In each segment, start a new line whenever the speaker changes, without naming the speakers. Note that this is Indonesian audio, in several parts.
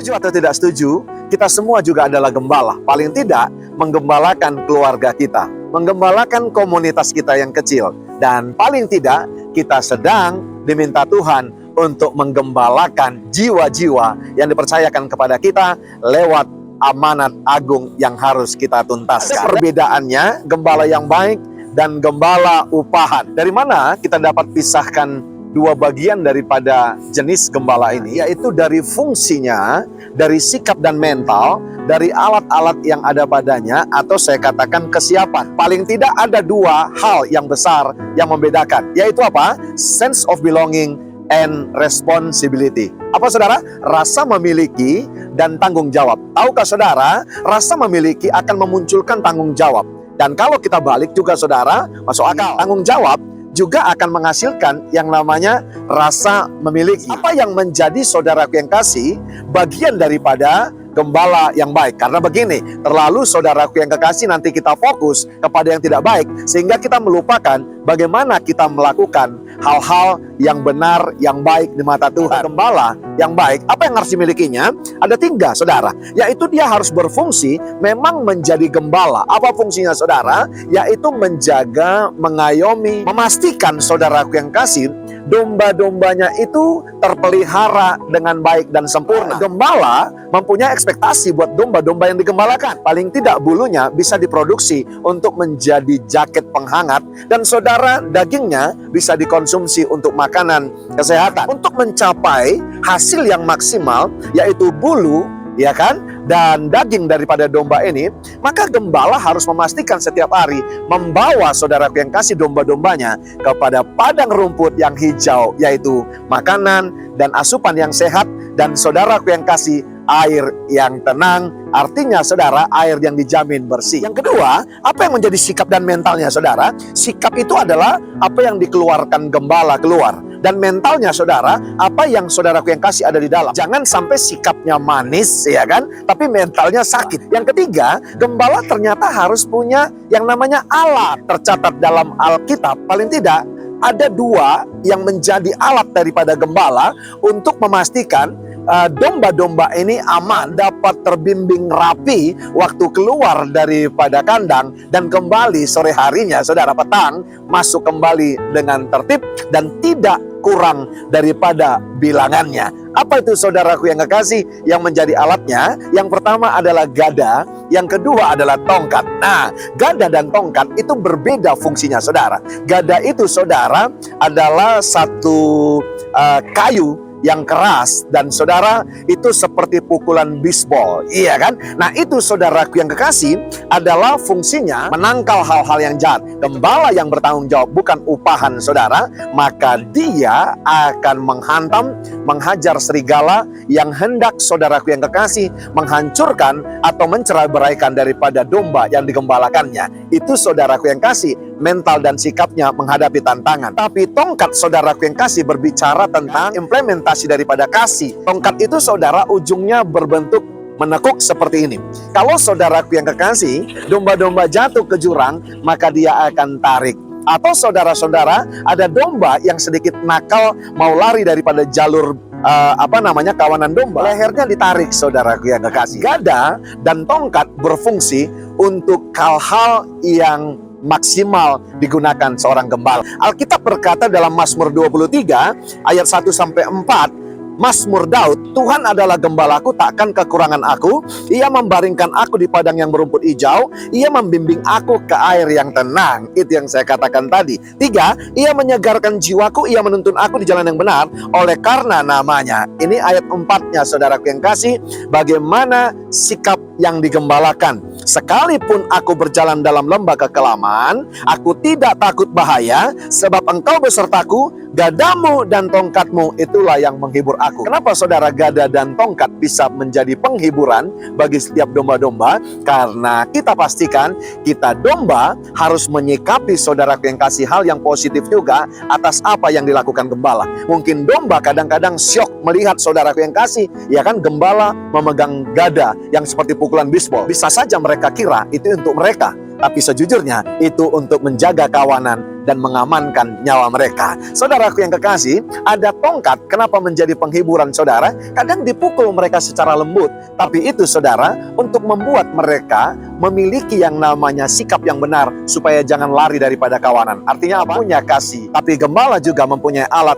Setuju atau tidak setuju, kita semua juga adalah gembala. Paling tidak, menggembalakan keluarga kita, menggembalakan komunitas kita yang kecil. Dan paling tidak, kita sedang diminta Tuhan untuk menggembalakan jiwa-jiwa yang dipercayakan kepada kita lewat amanat agung yang harus kita tuntaskan. Perbedaannya, gembala yang baik dan gembala upahan. Dari mana kita dapat pisahkan dua bagian daripada jenis gembala ini, yaitu dari fungsinya, dari sikap dan mental, dari alat-alat yang ada padanya, atau saya katakan kesiapan. Paling tidak ada dua hal yang besar yang membedakan, yaitu apa? Sense of belonging and responsibility. Apa saudara? Rasa memiliki dan tanggung jawab. Tahukah saudara, rasa memiliki akan memunculkan tanggung jawab. Dan kalau kita balik juga saudara, masuk akal. Tanggung jawab juga akan menghasilkan yang namanya rasa memiliki. Apa yang menjadi saudaraku yang kasih bagian daripada gembala yang baik? Karena begini, terlalu saudaraku yang kekasih nanti kita fokus kepada yang tidak baik, sehingga kita melupakan bagaimana kita melakukan hal-hal yang benar, yang baik di mata Tuhan. Gembala yang baik, apa yang harus dimilikinya? Ada 3 saudara, yaitu dia harus berfungsi memang menjadi gembala. Apa fungsinya saudara? Yaitu menjaga, mengayomi, memastikan saudaraku yang kasih domba-dombanya itu terpelihara dengan baik dan sempurna. Gembala mempunyai ekspektasi buat domba-domba yang digembalakan. Paling tidak bulunya bisa diproduksi untuk menjadi jaket penghangat, dan saudara dagingnya bisa dikonsumsi untuk makanan kesehatan. Untuk mencapai hasil yang maksimal, yaitu bulu, ya kan, dan daging daripada domba ini, maka gembala harus memastikan setiap hari membawa saudaraku yang kasih domba-dombanya kepada padang rumput yang hijau, yaitu makanan dan asupan yang sehat, dan saudaraku yang kasih air yang tenang, artinya saudara, air yang dijamin bersih. Yang kedua, apa yang menjadi sikap dan mentalnya saudara? Sikap itu adalah apa yang dikeluarkan gembala keluar, dan mentalnya saudara, apa yang saudaraku yang kasih ada di dalam. Jangan sampai sikapnya manis, ya kan, tapi mentalnya sakit. Yang ketiga, gembala ternyata harus punya yang namanya alat. Tercatat dalam Alkitab, paling tidak ada 2 yang menjadi alat daripada gembala untuk memastikan domba-domba ini aman, dapat terbimbing rapi waktu keluar daripada kandang, dan kembali sore harinya, saudara, petang, masuk kembali dengan tertib dan tidak kurang daripada bilangannya. Apa itu saudaraku yang kekasih yang menjadi alatnya? Yang pertama adalah gada, yang kedua adalah tongkat. Nah, gada dan tongkat itu berbeda fungsinya saudara. Gada itu saudara adalah satu kayu yang keras, dan saudara itu seperti pukulan bisbol, iya kan? Nah, itu saudaraku yang kekasih adalah fungsinya menangkal hal-hal yang jahat. Gembala yang bertanggung jawab bukan upahan saudara, maka dia akan menghantam, menghajar serigala yang hendak saudaraku yang kekasih menghancurkan atau mencerai-beraikan daripada domba yang digembalakannya. Itu saudaraku yang kasih, mental dan sikapnya menghadapi tantangan. Tapi tongkat saudaraku yang kasih berbicara tentang implementasi daripada kasih. Tongkat itu saudara ujungnya berbentuk menekuk seperti ini. Kalau saudaraku yang kekasih, domba-domba jatuh ke jurang, maka dia akan tarik. Atau saudara-saudara, ada domba yang sedikit nakal mau lari daripada jalur kawanan domba, lehernya ditarik saudaraku yang kekasih. Gada dan tongkat berfungsi untuk hal-hal yang maksimal digunakan seorang gembala. Alkitab berkata dalam Mazmur 23 ayat 1-4, Mazmur Daud, Tuhan adalah gembalaku, takkan kekurangan aku. Ia membaringkan aku di padang yang berumput hijau. Ia membimbing aku ke air yang tenang. Itu yang saya katakan tadi. 3, ia menyegarkan jiwaku. Ia menuntun aku di jalan yang benar oleh karena namanya. Ini ayat 4-nya saudaraku yang kasih. Bagaimana sikap yang digembalakan. Sekalipun aku berjalan dalam lembah kekelaman, aku tidak takut bahaya, sebab engkau besertaku, gadamu dan tongkatmu itulah yang menghibur aku. Kenapa saudara gada dan tongkat bisa menjadi penghiburan bagi setiap domba-domba? Karena kita pastikan kita domba harus menyikapi saudaraku yang kasih hal yang positif juga atas apa yang dilakukan gembala. Mungkin domba kadang-kadang syok melihat saudaraku yang kasih, ya kan, gembala memegang gada yang seperti pukulan bisbol. Bisa saja mereka kira itu untuk mereka, tapi sejujurnya itu untuk menjaga kawanan dan mengamankan nyawa mereka. Saudaraku yang kekasih, ada tongkat kenapa menjadi penghiburan saudara? Kadang dipukul mereka secara lembut, tapi itu saudara untuk membuat mereka memiliki yang namanya sikap yang benar supaya jangan lari daripada kawanan. Artinya apa? Punya kasih. Tapi gembala juga mempunyai alat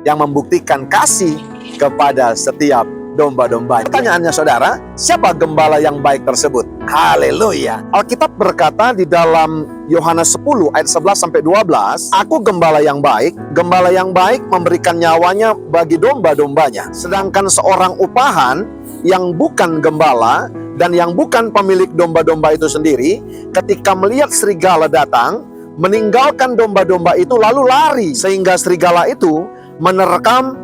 yang membuktikan kasih kepada setiap domba-dombanya. Pertanyaannya saudara, siapa gembala yang baik tersebut? Haleluya. Alkitab berkata di dalam Yohanes 10 ayat 11 sampai 12, "Aku gembala yang baik. Gembala yang baik memberikan nyawanya bagi domba-dombanya. Sedangkan seorang upahan yang bukan gembala dan yang bukan pemilik domba-domba itu sendiri, ketika melihat serigala datang, meninggalkan domba-domba itu lalu lari, sehingga serigala itu menerkam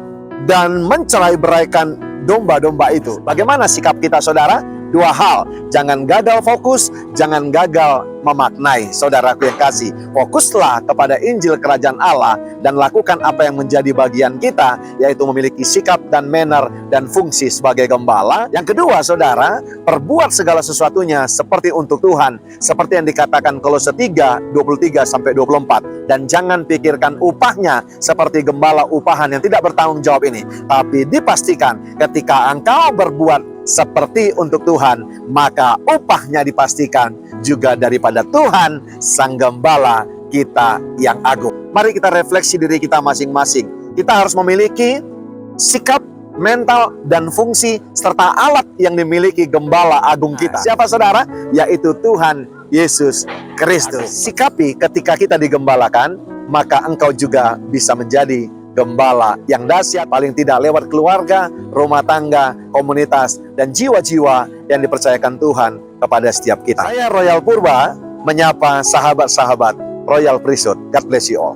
dan mencerai-beraikan domba-domba itu." Bagaimana sikap kita saudara? Dua hal, jangan gagal fokus, jangan gagal memaknai. Saudaraku yang kasih, fokuslah kepada Injil Kerajaan Allah dan lakukan apa yang menjadi bagian kita, yaitu memiliki sikap dan manner dan fungsi sebagai gembala. Yang kedua saudara, perbuat segala sesuatunya seperti untuk Tuhan, seperti yang dikatakan Kolose 3, 23 sampai 24. Dan jangan pikirkan upahnya seperti gembala upahan yang tidak bertanggung jawab ini, tapi dipastikan ketika engkau berbuat seperti untuk Tuhan, maka upahnya dipastikan juga daripada Tuhan Sang Gembala kita yang agung. Mari kita refleksi diri kita masing-masing. Kita harus memiliki sikap, mental, dan fungsi serta alat yang dimiliki Gembala agung kita. Siapa saudara? Yaitu Tuhan Yesus Kristus. Sikapi ketika kita digembalakan, maka engkau juga bisa menjadi gembala yang dahsyat, paling tidak lewat keluarga, rumah tangga, komunitas, dan jiwa-jiwa yang dipercayakan Tuhan kepada setiap kita. Saya Royal Purba menyapa sahabat-sahabat Royal Priesthood. God bless you all.